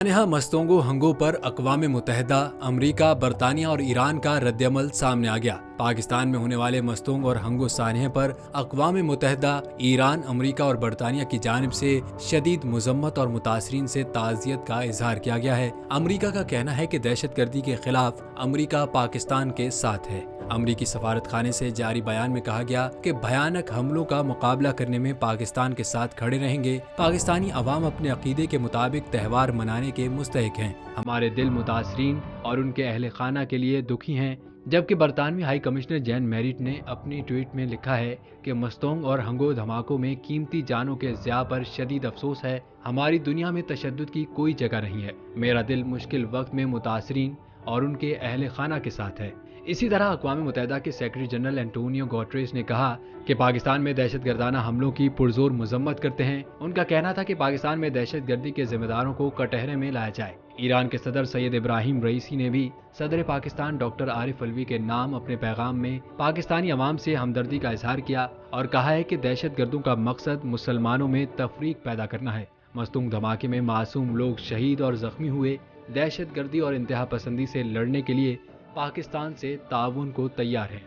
यहाँ मस्तोंगो हंगों पर अक़वाम मुत्तहिदा, अमरीका, बरतानिया और ईरान का रद्दअमल सामने आ गया। पाकिस्तान में होने वाले मस्तोंग और हंगो सानहे पर अक़वाम मुत्तहिदा, ईरान, अमरीका और बरतानिया की जानिब से शदीद मज़म्मत और मुतासरीन से ताज़ियत का इजहार किया गया है। अमरीका का कहना है कि दहशतगर्दी के खिलाफ अमरीका पाकिस्तान के साथ है। अमरीकी सफारत खाने से जारी बयान में कहा गया कि भयानक हमलों का मुकाबला करने में पाकिस्तान के साथ खड़े रहेंगे। पाकिस्तानी अवाम अपने अकीदे के मुताबिक त्यौहार मनाने के मुस्तहिक हैं। हमारे दिल मुतासरीन और उनके अहले खाना के लिए दुखी हैं। जबकि बरतानवी हाई कमिश्नर जैन मैरिट ने अपनी ट्वीट में लिखा है कि मस्तोंग और हंगो धमाकों में कीमती जानों के ज़िया पर शदीद अफसोस है। हमारी दुनिया में तशद्दुद की कोई जगह नहीं है। मेरा दिल मुश्किल वक्त में मुतासरीन और उनके अहले खाना के साथ है। इसी तरह अक़वाम मुत्तहिदा के सेक्रेटरी जनरल एंटोनियो गुटेरेस ने कहा कि पाकिस्तान में दहशतगर्दाना हमलों की पुरजोर मजम्मत करते हैं। उनका कहना था कि पाकिस्तान में दहशतगर्दी के जिम्मेदारों को कटहरे में लाया जाए। ईरान के सदर सैयद इब्राहिम रईसी ने भी सदर पाकिस्तान डॉक्टर आरिफ अलवी के नाम अपने पैगाम में पाकिस्तानी अवाम से हमदर्दी का इजहार किया और कहा है कि दहशतगर्दों का मकसद मुसलमानों में तफरीक पैदा करना है। मस्तूंग धमाके में मासूम लोग शहीद और जख्मी हुए। दहशतगर्दी और इंतहा पसंदी से लड़ने के लिए पाकिस्तान से ताउन को तैयार है।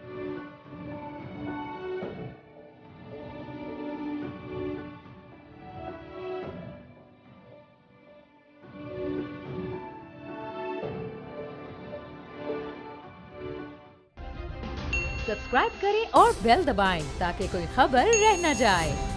सब्सक्राइब करें और बेल दबाएं ताकि कोई खबर रह न जाए।